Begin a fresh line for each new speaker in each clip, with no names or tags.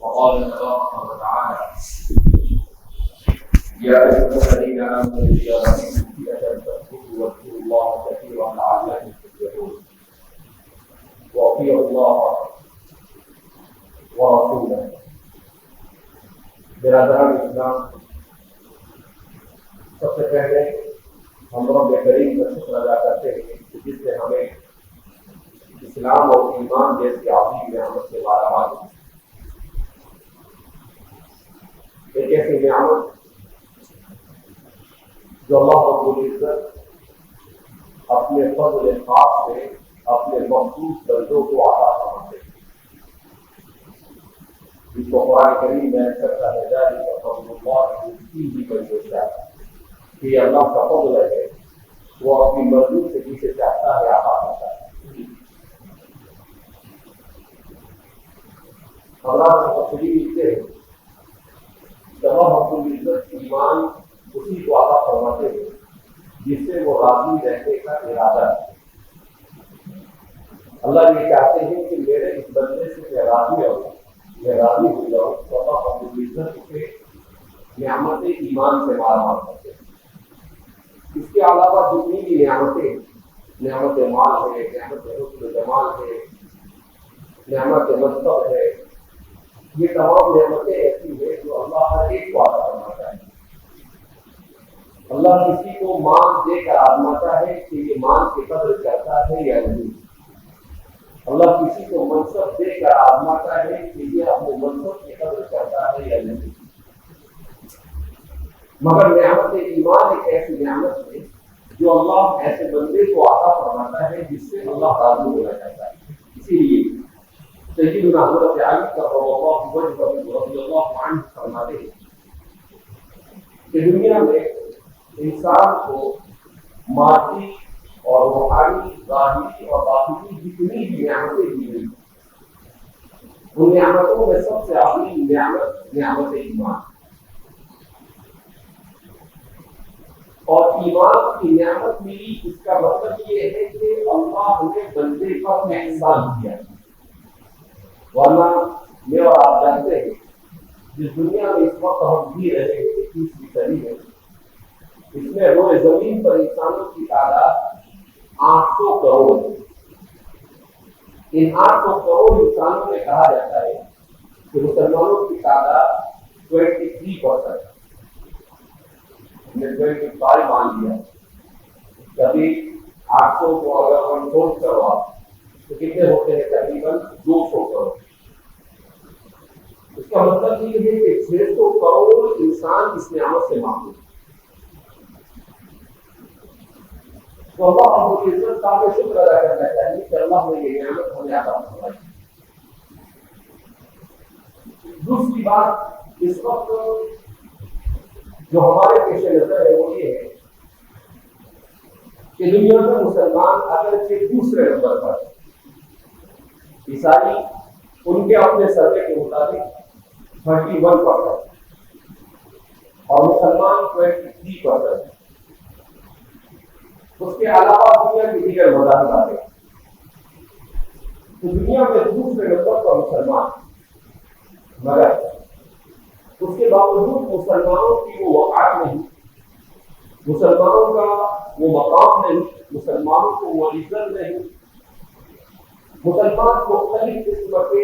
وقال تبارك وتعالى يا أيها الذين آمنوا إذا رأيتم فئة فاثبتوا واذكروا الله كثيرا لعلكم تفلحون وأطيعوا الله ورسوله. برادران اسلام، سب سے پہلے ہم رب کریم کا شکر ادا کرتے ہیں کہ جس نے ہمیں اسلام اور ایمان جیسی عظیم نعمت سے مالا دی. ایک ایسی نعمت جو اللہ رب العزت اپنے فضل خاص سے اپنے مخصوص بندوں کو عطا فرماتے ہیں، جس کو قرآن کریم میں کرتا ہے ذالک فضل اللہ یؤتیہ من یشاء، کہ یہ اللہ کا فضل ہے، وہ اپنی مرضی سے جسے چاہتا ہے عطا کرتا ہے. اللہ نے تفصیل لکھتے ہیں اللہ رب العزت ایمان اسی کو عطا فرماتے ہیں جس سے وہ راضی رہنے کا ارادہ ہے. اللہ یہ چاہتے ہیں کہ میرے اس بندے سے میں راضی ہو جاؤں تو اللہ رب العزت اسے نعمت ایمان سے مالا مال کرتے ہیں. اس کے علاوہ جتنی بھی نعمتیں، نعمت مال ہے، نعمت حسن جمال ہے، نعمت منصب ہے، یہ تمام نعمتیں ایسی ہیں جو اللہ ہر ایک کو عطا فرماتا ہے. اللہ کسی کو مان دے کر آزماتا ہے کہ یہ مان کی قدر کرتا ہے یا نہیں. اللہ کسی کو منصب دے کر آزماتا ہے کہ یہ اپنے منصب کی قدر کرتا ہے یا نہیں. مگر نعمت ایمان ایک ایسی نعمت ہے جو اللہ ایسے بندے کو عطا فرماتا ہے جس سے اللہ راضی ہونا چاہتا ہے. اسی لیے سیدنا حضرت علی کرم اللہ وجہہ رضی اللہ عنہ فرماتے ہیں کہ دنیا میں انسان کو مادی اور روحانی، ظاہری اور باطنی جتنی بھی نعمتیں دی گئی، ان نعمتوں میں سب سے عظیم نعمت ایمان. اور ایمان کی نعمت ملی، اس کا مطلب یہ ہے کہ اللہ نے بندے پر احسان کیا. ورنہ میں اور آپ جانتے ہیں جس دنیا میں اس وقت ہم جی رہے ہیں 21ویں صدی میں، اس میں روئے زمین پر انسانوں کی تعداد 800 کروڑ ہے. ان 800 کروڑ انسانوں میں کہا جاتا ہے کہ مسلمانوں کی تعداد 23%. ہم نے 25 مان لیا. کبھی 800 کو اگر کنٹرول کرو آپ تو کتنے ہوتے ہیں؟ تقریباً 200 کروڑ. اس کا مطلب یہ ہے کہ 600 کروڑ انسان اس نعمت سے معمول. تو اللہ رب العزت کا شکر ادا کرنا چاہیے کہ اللہ نے یہ نعمت ہمیں عطا فرمائی. دوسری بات اس وقت جو ہمارے پیش نظر ہے وہ یہ ہے کہ دنیا میں مسلمان اگرچہ دوسرے نمبر پر، عیسائی ان کے اپنے سروے کے مطابق 31% اور مسلمان 23%. اس کے علاوہ دنیا کی دیگر مذاہب آتے ہیں. تو دنیا میں دوسرے نمبر پر مسلمان، مگر اس کے باوجود مسلمانوں کی وہ وقعت نہیں، مسلمانوں کا وہ مقام نہیں، مسلمانوں کو وہ عزت نہیں. مسلمان مختلف قسم کے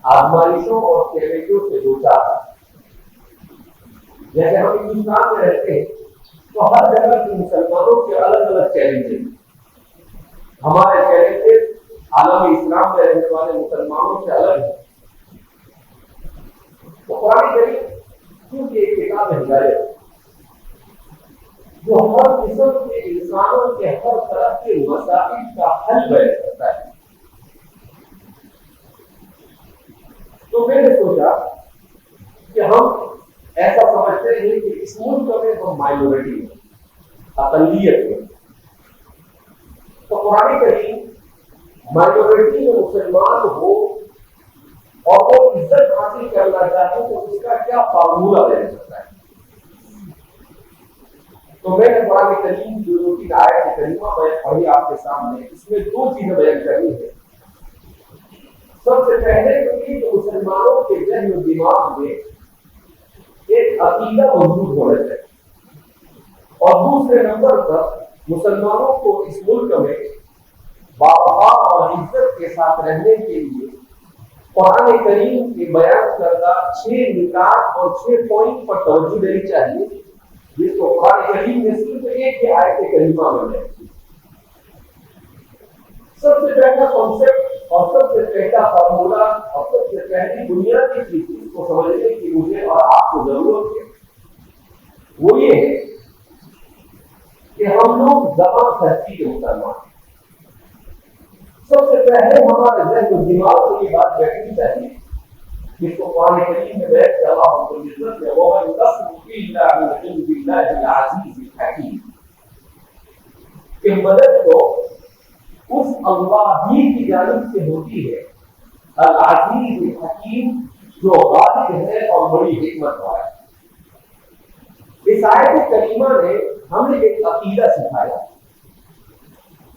آزمائشوں اور چیلنجوں سے دوچار ہے. جیسے ہم ہندوستان میں رہتے ہیں تو ہر جگہ کے مسلمانوں کے الگ الگ چیلنجز. ہمارے چیلنجز عالم اسلام میں رہنے والے مسلمانوں سے الگ ہیں. تو قرآن کریم کیونکہ ایک کتاب ہدایت جو ہر قسم کے انسانوں کے ہر طرح کے مسائل کا حل بیان کرتا ہے. تو میں نے سوچا کہ ہم ایسا سمجھتے ہیں کہ اس ملک میں ہم مائنورٹی ہیں، اقلیت ہیں. تو قرآن کریم مائنورٹی میں مسلمان ہو اور وہ عزت حاصل کرنا چاہے تو اس کا کیا فارمولہ دے سکتا ہے؟ تو میں نے قرآن کریم جو 2-3 آیت کریمہ میں پڑھی آپ کے سامنے، اس میں 2 چیزیں بیان کرنی ہے۔ سب سے پہلے تو یہ کہ مسلمانوں کے ذہن و دماغ میں ایک عقیدہ موجود ہونا چاہیے، اور دوسرے نمبر پر مسلمانوں کو اس ملک میں باوقار اور عزت کے ساتھ رہنے کے لیے قرآن کریم کے بیان کردہ 6 نکات اور 6 پوائنٹ پر توجہ دینی چاہیے، جس کو قرآن کریم نے صرف ایک ہی آیت کریمہ میں ہے۔ سب سے پہلا کانسیپٹ اور سب سے پہلا فارمولہ اور سب سے پہلی بنیادی چیز اس کو سمجھنے کی مجھے اور آپ کو ضرورت ہے، وہ یہ ہے کہ ہم لوگ زبان دھرتی کے مسلمان ہیں۔ سب سے پہلے ہمارے ذہن و دماغ کو یہ بات بیٹھنی چاہیے، جس کو قرآن کریم میں بیان کیا اللہ رب العزت نے وَمَن نَصْرُ إِلَّا مِنْ عِنْدِ اللَّهِ الْعَزِيزِ الْحَكِيمِ، کہ مدد تو اس اللہ ہی کی جانب سے ہوتی ہے، العزیز الحکیم، جو غالب ہے اور بڑی حکمت والا ہے۔ اس آیت کریمہ نے ہمیں ایک عقیدہ سکھایا،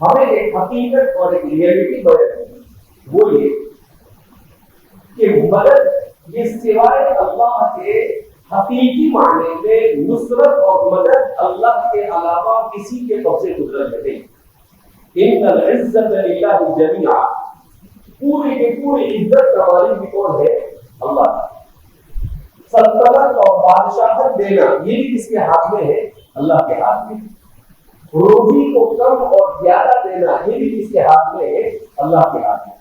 ہمیں ایک حقیقت اور ایک ریئلٹی بیان کی، وہ یہ کہ مدد یہ سوائے اللہ کے حقیقی معنی میں نصرت اور مدد اللہ کے علاوہ کسی کے قبضے قدرت نہیں۔ ان العزت للہ جمیعا، پوری کی پوری عزت کا مالک بھی کون ہے؟ اللہ۔ سلطنت اور بادشاہت دینا یہ بھی کس کے ہاتھ میں ہے؟ اللہ کے ہاتھ میں۔ روزی کو کم اور زیادہ دینا یہ بھی کس کے ہاتھ میں ہے؟ اللہ کے ہاتھ میں۔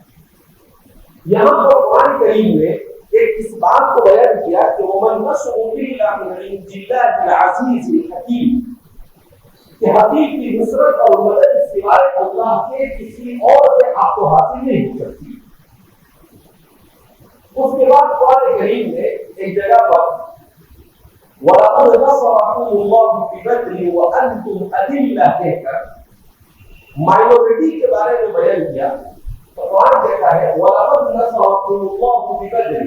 یہاں پر قرآن کریم نے ایک اس بات کو بیان کیا کہ وَمَن نَصْرُ إِلَّا مِنْ عِنْدِ اللَّهِ الْعَزِيزِ الْحَكِيمِ، کہ حقیقی نصرت اور مدد سوائے اللہ کے کسی اور سے آپ کو حاصل نہیں ہو سکتی۔ اس کے بعد قرآن کریم نے ایک جگہ پر وَلَقَدْ نَصَرَكُمُ اللَّهُ بِبَدْرٍ وَأَنْتُمْ أَذِلَّةٌ کہہ کر مائنورٹی کے بارے میں بیان کیا، تو قرآن کہتا ہے وَلَقَدْ نَصَرَكُمُ اللَّهُ بِبَدْرٍ،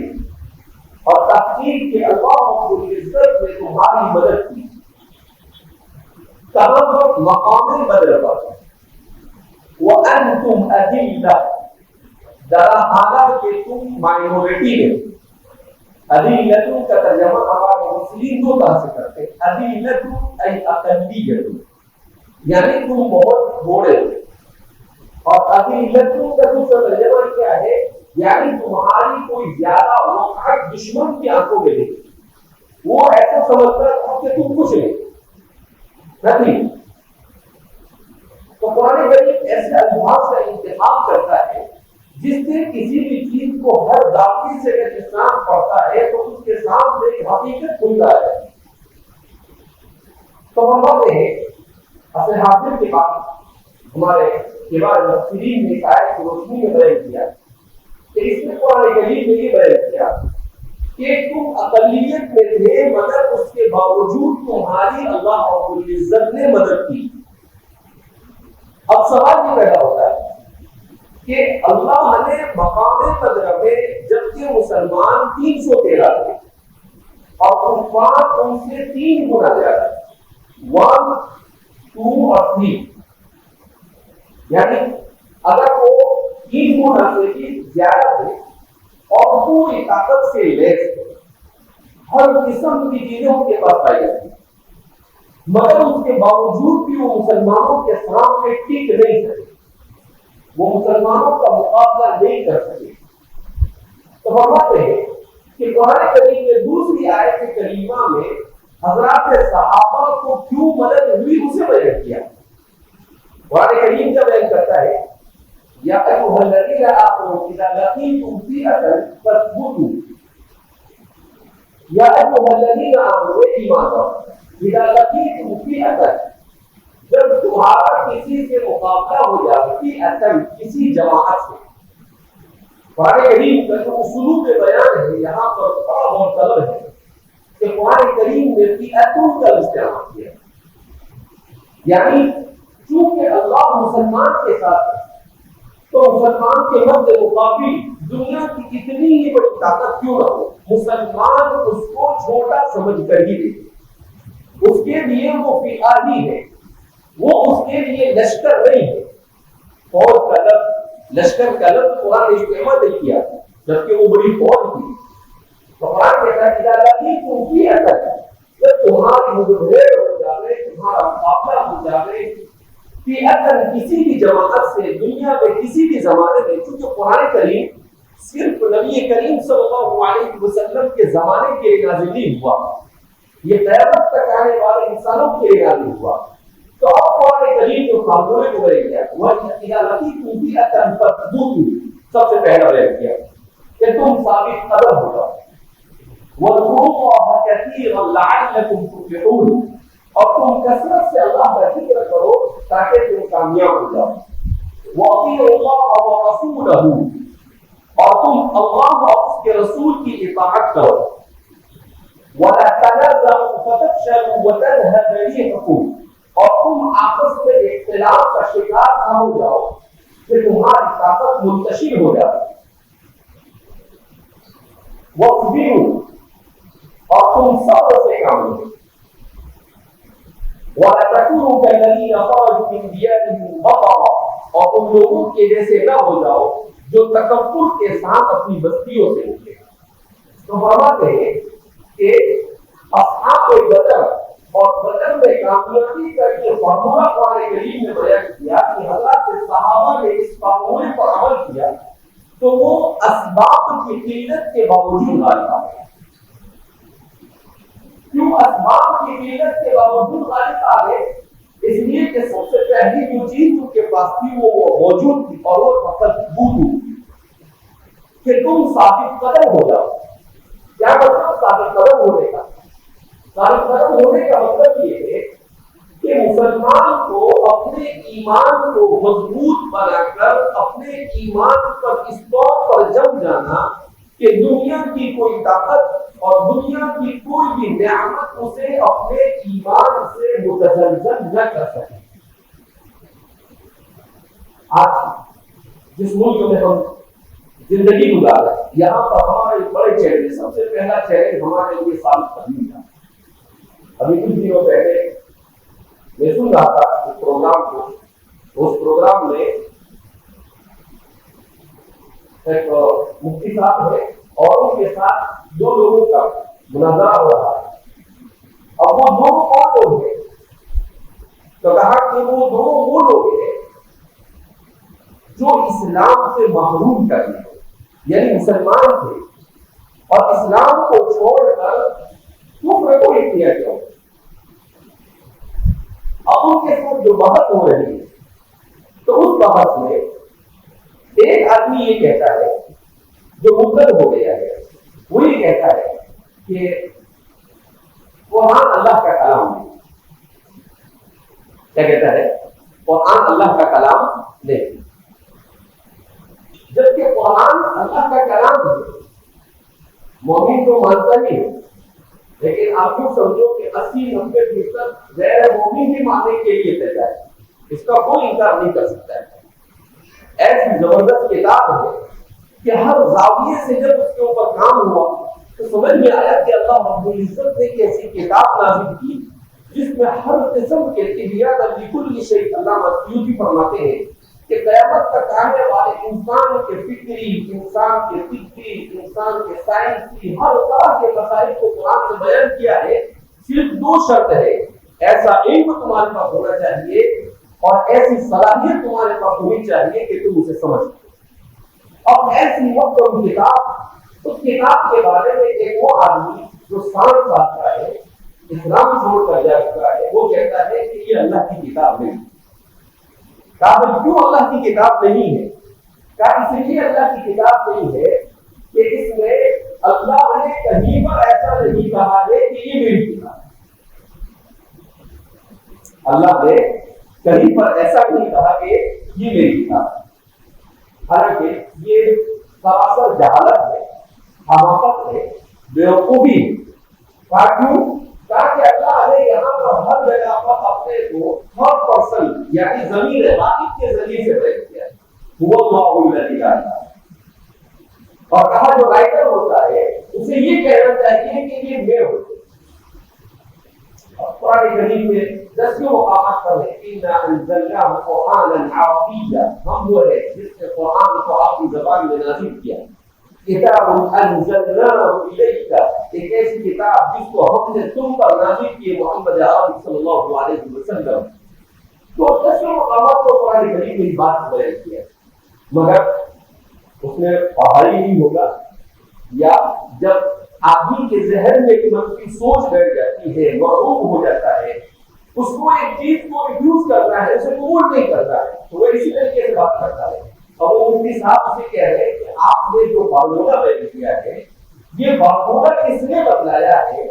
اور تحقیق کہ اللہ رب العزت نے تمہاری مدد کی۔ کہاں پر؟ مقام بدر پر۔ وَأَنْتُمْ أَذِلَّةٌ، ذرا حالہ کہ تم مائنورٹی میں۔ اذلۃ کا ترجمہ ہمارے مسلم دو طرح سے کرتے ہیں، اذلۃ ای اقلیت، یعنی تم بہت تھوڑے ہو، اور اذلۃ کا دوسرا ترجمہ کیا ہے؟ یعنی تمہاری کوئی زیادہ وقت دشمن کی آنکھوں میں نہیں، وہ ایسا سمجھتا ہے کہ تم کچھ نہیں۔ تو قرآن کریم ایسے الفاظ کا انتخاب کرتا ہے جس سے کسی بھی چیز کو ہر ذاتی سے اگر انسان پڑھتا ہے تو اس کے سامنے ایک حقیقت کھلتا ہے۔ تو ہم بولتے ہیں اصل حاضر کے بعد ہمارے کبار مفسرین نے آیت کی روشنی میں بیان کیا کہ اس میں قرآن کریم نے یہ بیان کیا کہ تم اقلیت میں تھے مگر اس کے باوجود تمہاری اللہ رب العزت نے مدد کی۔ اب سوال یہ پیدا ہوتا ہے کہ اللہ نے مقام بدر میں جبکہ مسلمان 313 تھے اور کفار ان سے 3 گنا زیادہ، 1 2 اور 3، یعنی اگر وہ 3 گنا سے بھی زیادہ تھے اور پوری طاقت سے لیس تھے، ہر قسم کی چیزیں ان کے پاس پائی جاتی، مگر اس کے باوجود بھی وہ مسلمانوں کے سامنے ٹک نہیں سکے، وہ مسلمانوں کا مقابلہ نہیں کر سکے۔ تو فرماتے ہیں کہ قرآن کریم نے دوسری آیت کریمہ میں حضرات صحابہ کو کیوں مدد ہوئی اسے بیان کیا۔ قرآن کریم کا بیان کرتا ہے یا ایھا الذین آمنوا اذا لقیتم فئۃ فاثبتوا، یا ایھا الذین آمنوا ایمان لاؤ اذا لقیتم فئۃ، جب تمہارا کسی سے مقابلہ ہو جائے کسی جماعت سے۔ قرآن کریم کا جو اسلوب بیان ہے یہاں پر بڑا بہت طلب ہے کہ قرآن کریم نے فئۃ کا استعمال کیا، یعنی چونکہ اللہ مسلمان کے ساتھ ہے تو مسلمان کے مد مقابل دنیا کی کتنی ہی بڑی طاقت کیوں نہ ہو، مسلمان اس کو چھوٹا سمجھ کر ہی دے، اس کے لیے وہ فئہ ہی ہے، وہ اس کے لیے لشکر نہیں ہے۔ فوج کا لفظ، لشکر کا لفظ قرآن نے استعمال نہیں کیا جبکہ وہ بڑی فوج تھی۔ تو قرآن کہتا ہے جب تمہاری مدبھیڑ ہو جاوے، تمہارا مقابلہ ہو جاوے کسی بھی جماعت سے دنیا میں کسی بھی زمانے میں، کیونکہ قرآن کریم صرف نبی کریم صلی اللہ علیہ وسلم کے زمانے کے لیے نازل نہیں ہوا، یہ قیامت تک آنے والے انسانوں کے لیے نازل ہوا۔ تو اب قرآن کریم جو خاموشی کو بیان کیا وہ سب سے پہلا بیان کیا کہ تم ثابت قدم ہو جاؤ، واذکروا اللہ کثیرا لعلکم تفلحون، اور تم کثرت سے اللہ کا ذکر کرو تاکہ تم کامیاب ہو جاؤ۔ واطیعوا اللہ ورسولہ، اور تم اللہ اور اس کے رسول کی اطاعت کرو۔ ولا تنازعوا فتفشلوا وتذهب ريحكم، اور تم آپس میں اختلاف کا شکار نہ ہو جاؤ کہ تمہاری طاقت منتشر ہو جائے۔ واصبروا، اور تم صبر سے کام لو۔ ولا تكونوا كالذين خرجوا من ديارهم بطرا، اور تم لوگوں کے جیسے نہ ہو جاؤ جو تکبر کے ساتھ اپنی بستیوں سے نکلے۔ تو فرماتے ہیں کہ اصحاب بدر اور بدر میں کامیابی کا یہ فارمولہ قرآن کریم نے بیان کیا کہ حضرات صحابہ نے اس فارمولے پر عمل کیا تو وہ اسباب کی قلت کے باوجود غالب آ گئے۔ کیوں اسباب کی قلت کے باوجود غالب آ گئے؟ اس لیے کہ سب سے پہلی جو چیز ان کے پاس تھی وہ موجود تھی، اور وہ ثبوت کہ تم ثابت قدم ہو جاؤ۔ کیا مطلب ثابت قدم ہونے کا؟ ثابت قدم ہونے کا مطلب یہ ہے کہ مسلمان کو اپنے ایمان کو مضبوط بنا کر اپنے ایمان پر اس طور پر جم جانا کہ دنیا کی کوئی طاقت اور دنیا کی کوئی بھی نعمت اسے اپنے ایمان سے متزلزل نہ کر سکے۔ آج جس ملک میں ہم زندگی گزارے یہاں پر ہمارے بڑے چہرے، سب سے پہلا چہرے ہمارے لیے ثابت قدمی تھا۔ ابھی کچھ دنوں پہلے میں سن رہا تھا اس پروگرام کو، اس پروگرام میں ایک مفتی صاحب ہے اور ان کے ساتھ دو لوگوں کا مناظرہ ہو رہا ہے۔ اب وہ دونوں کون لوگ ہیں؟ تو کہا کہ وہ دونوں وہ لوگ ہیں جو اسلام سے محروم کر دیے، یعنی مسلمان تھے اور اسلام کو چھوڑ کر کفر کو اختیار کیا۔ اب ان کے ساتھ جو بحث ہو رہی ہے تو اس بحث میں ایک آدمی یہ کہتا ہے جو مرتد ہو گیا ہے، وہ یہ کہتا ہے کہ قرآن اللہ کا کلام نہیں۔ کیا کہتا ہے؟ قرآن اللہ کا کلام نہیں، جبکہ قرآن اللہ کا کلام ہے۔ مومن تو مانتا نہیں ہے، لیکن آپ یوں سمجھو کہ 80-90% غیر مومن بھی ماننے کے لیے تیار ہے، اس کا کوئی انکار نہیں کر سکتا ہے۔ ایسی زبردست کتاب ہے کہ ہر زاویے سے جب اس کے اوپر کام ہوا تو سمجھ میں آیا کہ اللہ رب العزت نے ایک ایسی کتاب نازل کی جس میں ہر قسم کے طبیعت لکل شیء، علامہ سیوطی فرماتے ہیں کہ قیامت تک آنے والے انسان کے فکری، انسان کے فکری، انسان کے سائنسی ہر طرح کے مسائل کو قرآن نے بیان کیا ہے۔ صرف دو شرط ہے، ایسا علم تمہارے پاس ہونا چاہیے اور ایسی صلاحیت تمہارے پاس ہونی چاہیے کہ تم اسے سمجھ سکو۔ اب ایسی وقت کتاب، اس کتاب کے بارے میں ایک وہ آدمی جو 60 سال کا ہے، اسلام چھوڑ کر جا چکا ہے، وہ کہتا ہے کہ یہ اللہ کی کتاب نہیں۔ کہا کیوں اللہ کی کتاب نہیں ہے؟ کہا اس لیے اللہ کی کتاب نہیں ہے کہ اس میں اللہ نے کہیں پر ایسا نہیں کہا ہے کہ یہ میری کتاب ہے۔ اللہ نے کہیں پر ایسا نہیں کہا کہ یہ میری کتاب ہے، حالانکہ یہ سراسر جہالت ہے، حماقت ہے، بیوقوفی ہے۔ کیوں؟ تاکہ اللہ نے یہاں پر ہر جگہ پر اپنے کو تھرڈ پرسن یعنی ضمیر غائب کے ذریعے سے بیان کیا ہے۔ وہ اللہ اور کہا جو رائٹر ہوتا ہے اسے یہ کہنا چاہیے کہ یہ میں ہوں. قرآن کریم میں 10 مقامات پر ہے اِنَّا أَنزَلْنَاهُ قُرْآنًا عَرَبِيًّا، ہم وہ ہے جس نے قرآن کو آپ کی زبان میں نازل کیا. کتاب انزلناه الیک، ایک ایسی کتاب جس کو ہم نے تم پر نازل کی محمد عربی صلی اللہ علیہ وسلم. تو 10 مقامات کو قرآن کریم میں بات بیان کیا، مگر اس میں پڑھائی نہیں ہوگا یا جب آدمی کے ذہن میں ایک منفی سوچ بیٹھ جاتی ہے، مرغوب ہو جاتا ہے، اس کو ایک چیز کو ریفیوز کرنا ہے، اسے قبول نہیں کرتا ہے، تو وہ اسی طریقے سے بات کرتا ہے. اور وہ مفتی صاحب اسے کہہ رہے ہیں کہ آپ نے جو فارمولا بیان کیا ہے یہ فارمولا کس نے بتلایا ہے،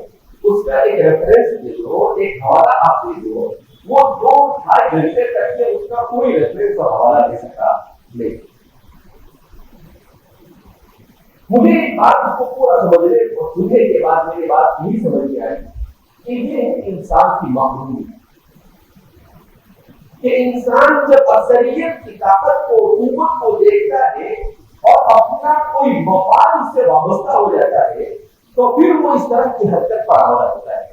اس کا ایک ریفرنس دے دو، ایک حوالہ آپ دے دو. وہ 2-2.5 گھنٹے تک کے اس کا کوئی ریفرنس اور حوالہ دے سکا نہیں. مجھے ایک بات کو پورا سمجھنے سننے کے بعد میری بات نہیں سمجھ میں آئی کہ یہ انسان کی معمولی ہے کہ انسان جب اکثریت کی طاقت کو، قوت کو دیکھتا ہے اور اپنا کوئی مفاد اس سے وابستہ ہو جاتا ہے تو پھر وہ اس طرح کی حرکت پر آمادہ ہوتا ہے.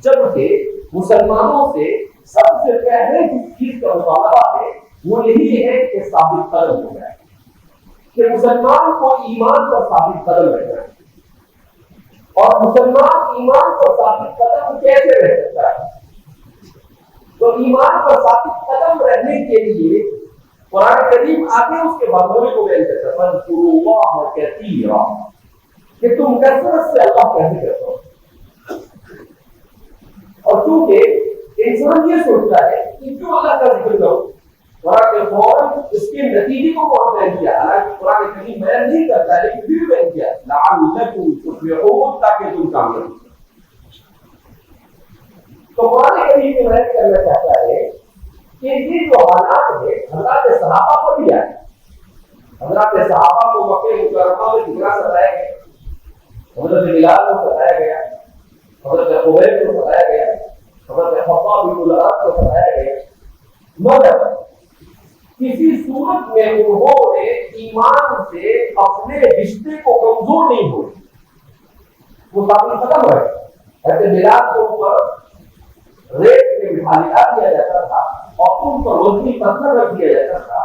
جبکہ مسلمانوں سے سب سے پہلے جس چیز کا مطالبہ ہے وہ یہی ہے کہ ثابت قدم ہو جائے، کہ مسلمان کو ایمان پر ثابت قدم رہنا ہے. اور مسلمان ایمان پر ثابت قدم کیسے رہ سکتا ہے؟ تو ایمان پر ثابت قدم رہنے کے لیے قرآن کریم آگے اس کے مضمون کو بیان کرتا ہے فاذکروا اللہ کثیرا، کہ تم کثرت سے اللہ کا ذکر کرو. اور چونکہ انسان یہ سوچتا ہے کہ کیوں اللہ کا ذکر کرو، قرآن کے فوراً اس کے نتیجے کو کون بیان کیا، حالانکہ قرآن کریم بیان نہیں کرتا لیکن پھر بیان کیا لعلکم تفلحون، تاکہ تم کامیاب ہو. تو قرآن کریم میں بیان کرنا چاہتا ہے کہ یہ جو حالات ہے حضرات صحابہ پر بھی آئے. حضرات صحابہ کو مکہ مکرمہ میں جھگڑا ستایا گیا، حضرت بلال کو ستایا گیا، حضرت خبیب کو ستایا گیا، حضرت خباب بن الارت کو ستایا گیا، مگر کسی صورت میں انہوں نے ایمان سے اپنے رشتے کو کمزور نہیں ہوئے. وہ ثابت ختم ہے. حضرت بلال کو اوپر ریت میں بٹھا دیا جاتا تھا اور ان پر روشنی پتھر رکھ دیا جاتا تھا.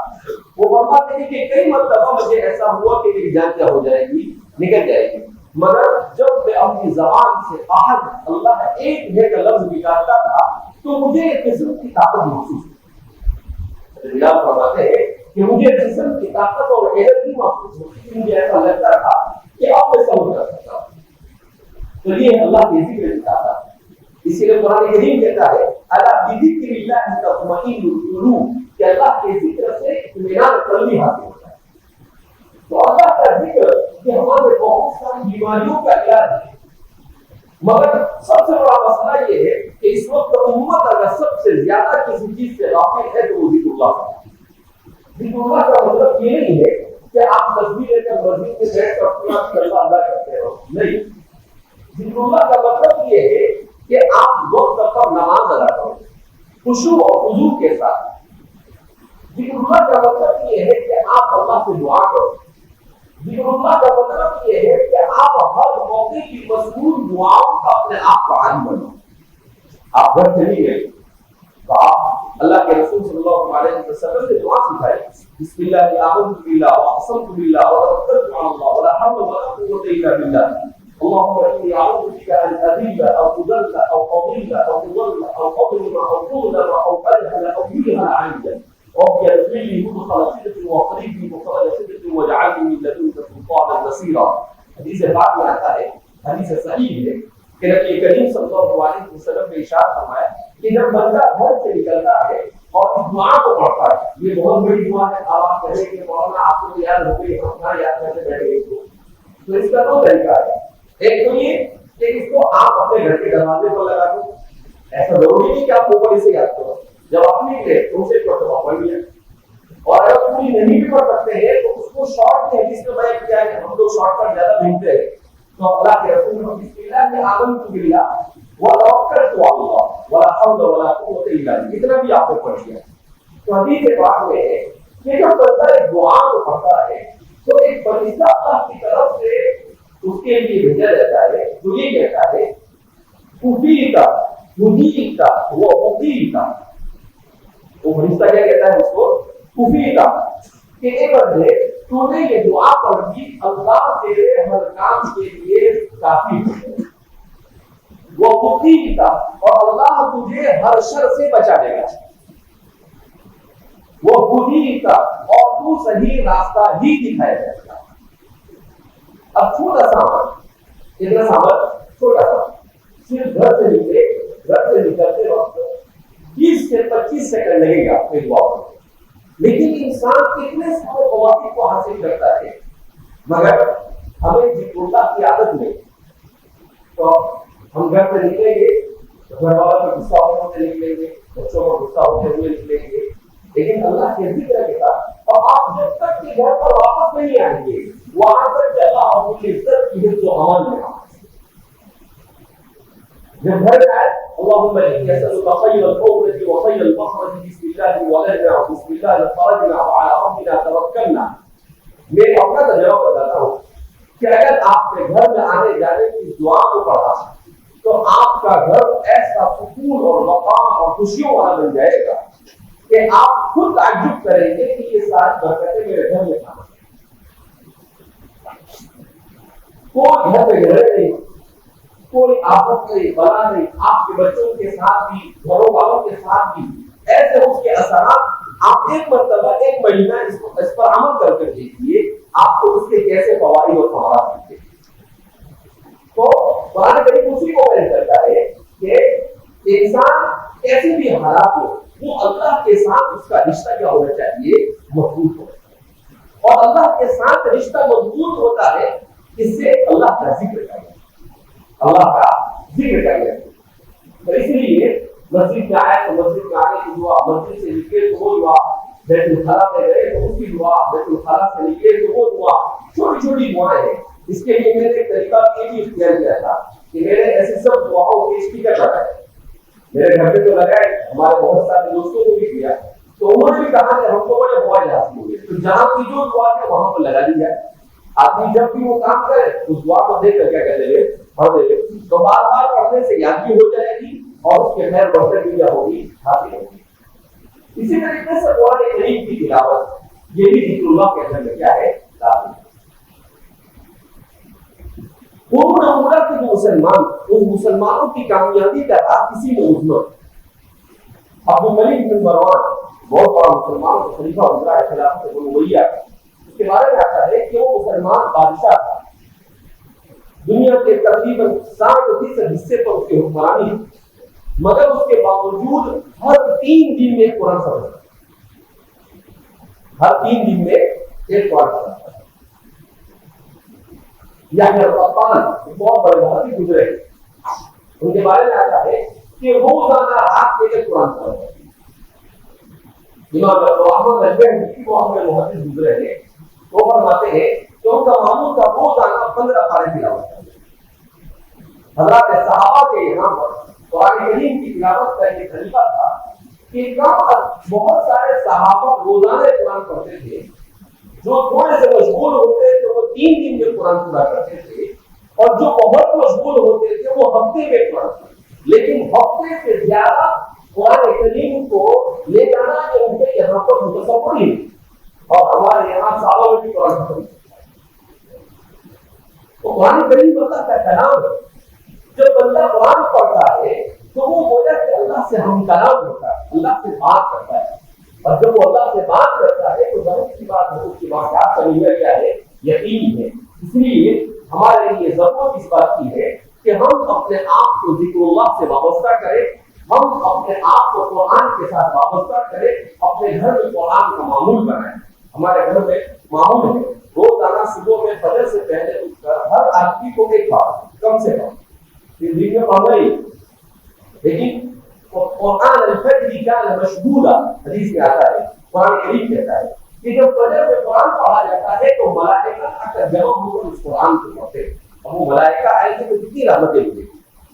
وہ فرماتے ہیں کہ کئی مرتبہ مجھے ایسا ہوا کہ میری جان کیا ہو جائے گی، نکل جائے گی، مگر جب میں اپنی زبان سے احد اللہ ایک ہے کا لفظ نکالتا تھا تو مجھے ایک قسم کی طاقت محسوس ہوئی. بلال فرماتے ہیں کہ مجھے جسم کی طاقت اور انرجی محسوس ہوتی تھی، مجھے ایسا لگتا تھا کہ اب میں صبر کر سکتا ہوں. تو یہ اللہ کے ذکر کی طاقت. اسی لیے قرآن کریم کہتا ہے الا بذکر اللہ تطمئن القلوب، کہ اللہ کے ذکر سے اطمینان قلبی حاصل ہوتا ہے. تو اللہ کا ذکر کہ ہمارے بہت ساری بیماریوں کا علاج ہے، مگر سب سے بڑا مسئلہ یہ ہے کہ اس وقت امت اگر سب سے زیادہ کسی چیز سے غافل ہے تو وہ ذکر اللہ کا. ذکر اللہ کا مطلب یہ نہیں ہے کہ آپ تصویر لے کر مسجد میں بیٹھ کر اپنا کرتا ادا کرتے ہو، نہیں. ذکر اللہ کا مطلب یہ ہے کہ آپ وقت پر نماز ادا کرو خشوع اور خضوع کے ساتھ. ذکر اللہ کا مطلب یہ ہے کہ آپ اللہ سے دعا کرو. ذکر اللہ کا مطلب یہ ہے کہ آپ ہر موقع کی مضمون دعاؤں کا اپنے آپ کو عادی بنو. آپ گھر چلی گئے تو آپ اللہ کے رسول صلی اللہ علیہ وسلم سے دعا سکھائے، بسم اللہ آمنت باللہ واقسمت باللہ وتوکلت علی اللہ ولا حول ولا قوة الا باللہ اللهم انی اعوذ بک ان اذل او اضل او اضل او اضل او اظلم او اظلم او اجهل او يجهل عني رب اغفر لي مدخل صدق واخرجني مخرج صدق واجعلني من لدنك سلطانا نصيرا. حدیث پاک میں آتا ہے، حدیث صحیح ہے کہ نبی کریم صلی اللہ علیہ وسلم نے ارشاد فرمایا کہ جب بندہ گھر سے نکلتا ہے اور اس دعا کو پڑھتا ہے، یہ بہت بڑی دعا ہے. آپ کہیں کہ مولانا آپ کو یاد ہو گئی، ہم یاد کرتے بیٹھے گئے تو اس کا 2 طریقہ ہے. ایک تو یہ کہ اس کو آپ اپنے گھر کے دروازے پر لگا دو. ایسا ضروری نہیں کہ آپ اوپر اسے یاد کرو، جب اپنی گئے تو اسے پڑھ لیا. اور اگر پوری نہیں بھی پڑھ سکتے ہیں تو اس کو شارٹ میں جس میں بیان کیا ہے، ہم لوگ شارٹ کٹ زیادہ ڈھونڈتے ہیں. تو اللہ کے رسول نے بسم اللہ میں آمنت باللہ وتوکلت علی اللہ ولا حول ولا قوة الا باللہ اتنا بھی آپ نے پڑھ لیا. تو حدیث پاک میں کہ جب بندہ ایک دعا کو پڑھتا ہے تو ایک فرشتہ اللہ کی طرف سے اس کے لیے بھیجا جاتا ہے جو یہ کہتا ہے کفیتا مدیتا وہ مدیتا، وہ فرشتہ کیا کہتا ہے اس کو کفیتا کہ اے بندے تو نے یہ دعا پڑھ دی، اللہ تیرے ہر کام کے لیے کافی ہے، وہ مدیتا اور اللہ تجھے ہر شر سے بچا دے گا، وہ مدیتا اور تو صحیح راستہ ہی دکھائے گا۔ اب چھوٹا سا اتنا سامان چھوٹا سا صرف گھر سے نکلتے وقت 20 سے 25 سیکنڈ لگے گا کوئی دعا کرنے، لیکن انسان کتنے سارے مواقع کو حاصل کرتا ہے، مگر ہمیں اللہ کی عادت نہیں، تو ہم گھر سے نکلیں گے گھر والوں کو غصہ ہوتے نکلیں گے، بچوں کو غصہ ہوتے ہوئے نکلیں گے، لیکن اللہ کے ذکر کے ساتھ اور آپ جب تک کہ گھر پر واپس نہیں آئیں گے وہاں تک کہ اللہ آپ کی عزت کی حفظ و امان میں جب گھر میں آئے اللهم إني أسألك خير الأمة وخير المخرج بسم الله ولدنا وبسم الله خرجنا وعلى ربنا توكلنا، میں اپنا تجربہ بتاتا ہوں کہ اگر آپ نے گھر میں آنے جانے کی دعا کو پڑھا تو آپ کا گھر ایسا سکون اور مقام اور خوشیوں والا بن جائے گا کہ آپ خود تعجب کریں گے کہ یہ ساری برکتیں میرے گھر میں کہاں کوئی گھر میں گھر نہیں، کوئی آپس نہیں، بلا نہیں، آپ کے بچوں کے ساتھ بھی گھروں والوں کے ساتھ بھی ایسے اس کے اثرات آپ ایک مرتبہ ایک مہینہ اس پر عمل کر کے دیکھیے، آپ کو اس کے کیسے فوائد اور ثمرات ملتے ہیں۔ تو قرآن کریم اسی کو بیان کرتا ہے کہ انسان کیسے بھی حالات ہو وہ اللہ کے ساتھ اس کا رشتہ کیا ہونا چاہیے، مضبوط ہو، اور اللہ کے ساتھ رشتہ مضبوط ہوتا ہے اس سے اللہ کا ذکر کریں، اللہ کا ذکر کریں۔ تو اس لیے مسجد میں آئے تو مسجد میں آنے کی دعا، مسجد سے نکلے تو وہ دعا، بیت الخلا میں گئے تو اس کی دعا، بیت الخلا سے نکلے تو وہ دعا، چھوٹی چھوٹی دعائیں ہیں۔ اس کے لیے میں نے ایک طریقہ یہ بھی اختیار کیا تھا کہ میں نے ایسی سب دعاؤں کے اسپیکر لگائے، میرے گھر پہ تو لگائے، ہمارے بہت سارے دوستوں کو بھی کیا، تو انہوں نے بھی کہا کہ ہم کو بڑے موبائل حاصل ہوئے، تو جہاں کی جو دعا ہے وہاں پر لگا دی جائے، آدمی جب بھی وہ کام کرے اس دعا کو دیکھ کر کیا کہتے ہیں پڑھ دے گے، تو بار بار پڑھنے سے یاد بھی ہو جائے گی اور اس کے خیر برکت بھی کیا ہوگی، حاصل ہوگی۔ اسی طریقے سے قرآن کریم کی تلاوت یہ بھی ذکر اللہ کے اندر میں کیا ہے، داخل ہے۔ وہ کے جو مسلمان ان مسلمانوں کی کامیابی کا راز کسی میں عظمت عبدالملک بن مروان بہت بڑا مسلمان خلیفہ گزرا ہے خلافت امیہ، اس کے بارے میں آتا ہے کہ وہ مسلمان بادشاہ تھا، دنیا کے تقریباً 60% حصے پر اس کی حکمرانی، مگر اس کے باوجود ہر 3 دن میں قرآن سمجھتا، ہر 3 دن میں ایک قرآن سمجھتا۔ یعنی القطان بہت بڑے بہت گزرے، ان کے بارے میں آتا ہے کہ روزانہ رات میں ایک قرآن سمجھتا۔ امام احمد البہری وہ ہمیں محدث گزرے ہیں، وہ فرماتے ہیں کہ ان کا معمول کا روزانہ 15 پارے تلاوت کرتے۔ حضرات صحابہ کے یہاں پر قرآن کریم کی تلاوت کا ایک طریقہ تھا کہ بہت سارے صحابہ روزانہ قرآن پڑھتے تھے، جو تھوڑے سے مشغول ہوتے تھے وہ 3 دن میں قرآن پورا کرتے تھے، اور جو بہت مشغول ہوتے تھے وہ ہفتے میں پڑھتے، لیکن ہفتے سے زیادہ قرآن کریم کو لے جانا کہ ان کے یہاں پر متصور ہی، اور ہمارے یہاں سالوں میں بھی قرآن پڑھتے۔ تو قرآن کریم اللہ کا کلام ہے، جب بندہ قرآن پڑھتا ہے تو وہ گویا کہ اللہ سے ہم کلام ہوتا ہے، اللہ سے بات کرتا ہے، اور جب وہ اللہ سے بات کرتا ہے تو ظاہر سی بات ہے اس کی واقعات کا نظریہ کیا ہے، یقین ہے۔ اس لیے ہمارے لیے ضرورت اس بات کی ہے کہ ہم اپنے آپ کو ذکر اللہ سے وابستہ کریں، ہم اپنے آپ کو قرآن کے ساتھ وابستہ کریں، اپنے گھر میں قرآن کا معمول بنائیں۔ ہمارے گھر میں معمول ہے روزانہ صبح میں فجر سے پہلے اٹھ کر ہر آدمی کو ایک بار کم سے کم دن میں پڑھنا ہی، لیکن قرآن الفجر کان مشہودا حدیث میں آتا ہے، قرآن کریم کہتا ہے کہ جب فجر میں قرآن پڑھا جاتا ہے تو ملائکہ آ کر جمع ہو کر اس قرآن کو پڑھتے ہیں، اور وہ ملائکہ آئے تو کتنی رحمتیں ملیں۔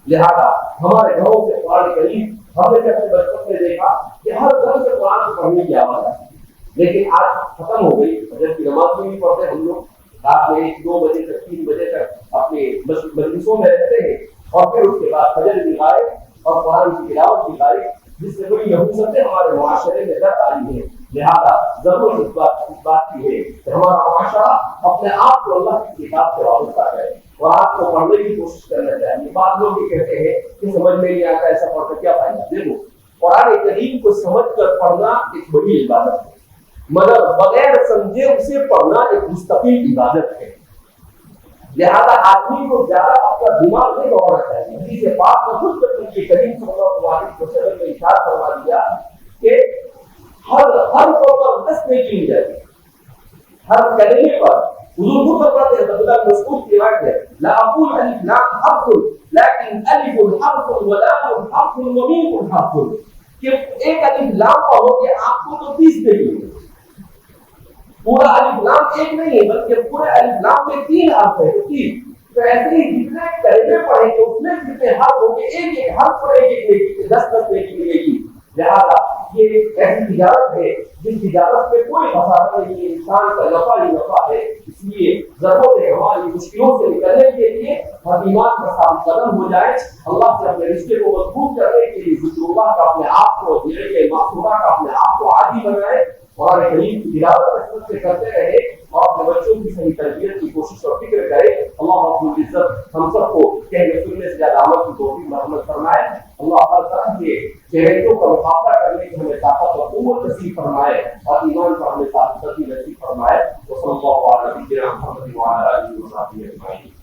لہذا ہمارے گھروں سے قرآن کریم ہم نے اپنے بچپن میں دیکھا کہ ہر گھر سے قرآن کو پڑھنے کی آواز آتی ہے، لیکن آج ختم ہو گئی، فجر کی نماز بھی نہیں پڑھتے ہم لوگ، رات میں 1-2 بجے تک 3 بجے تک اپنے مجلسوں میں رہتے ہیں، اور پھر اس کے بعد فجر کی غائب اور قرآن کی تلاوت کی غائب، جس سے بڑی نحوستیں ہمارے معاشرے میں درد آئی ہیں۔ لہٰذا ضرورت اس بات کی ہے کہ ہمارا معاشرہ اپنے آپ کو اللہ کی کتاب سے وابستہ کرے اور آپ کو پڑھنے کی کوشش کرنا چاہیے۔ بعض لوگ یہ کہتے ہیں کہ سمجھ میں نہیں آتا، ایسا پڑھ کر کیا فائدہ؟ دیکھو، قرآن کریم کو سمجھ کر پڑھنا ایک بڑی عبادت ہے، مگر بغیر سمجھے اسے پڑھنا ایک مستقل عبادت ہے۔ لہذا آدمی کو زیادہ اپنا دماغ نہیں دوڑنا چاہیے۔ حدیث پاک میں خود نبی کریم صلی اللہ علیہ وسلم نے ارشاد فرما دیا کہ ہر پر 10 نیکی مل جاتی ہے، ہر کلمے پر۔ حضور خود فرماتے ہیں، عبداللہ بن مسعود کی روایت ہے، لا اقول الف لام حرف لیکن الف حرف ولام حرف ومیم حرف، کہ ایک الف لام پڑھو کہ آپ کو تو 30 نیکی ملے۔ پورا الف لام ایک نہیں ہے بلکہ پورے الف لام میں 3 حرف ہے، 30۔ تو ایسے ہی جتنے کلمے پڑھیں گے اس میں جتنے حرف ہوں گے، ایک ایک حرف پر ایک نیکی، 10 نیکی ملے گی۔ لہٰذا یہ ایسی تجارت ہے جس تجارت میں کوئی خسارہ نہیں ہے، انسان کا نفع ہی نفع ہے۔ اس لیے ضرورت ہے ہماری مشکلوں سے نکلنے کے لیے ہم ایمان کا ثابت قدم ہو جائے، اللہ سے اپنے رشتے کو مضبوط کرنے کے لیے ذکر اللہ کا اپنے آپ کو دینے کے معصومہ کا اپنے آپ کو عادی بنائے، اور کریم کی تلاوت کثرت سے کرتے رہے، اور اپنے بچوں کی صحیح تربیت کی کوشش اور فکر کرے۔ اللہ رب العزت ہم سب کو کہنے سننے سے زیادہ عمل کی توفیق مرحمت فرمائے۔ اللہ ہر طرح کے چیلنجوں کا مقابلہ کرنے کی ہمیں طاقت اور قوت نصیب فرمائے، اور ایمان پر ہمیں ثابت نصیب فرمائے۔ وصلی اللہ علی نبینا محمد وعلی آلہ وصحبہ اجمعین۔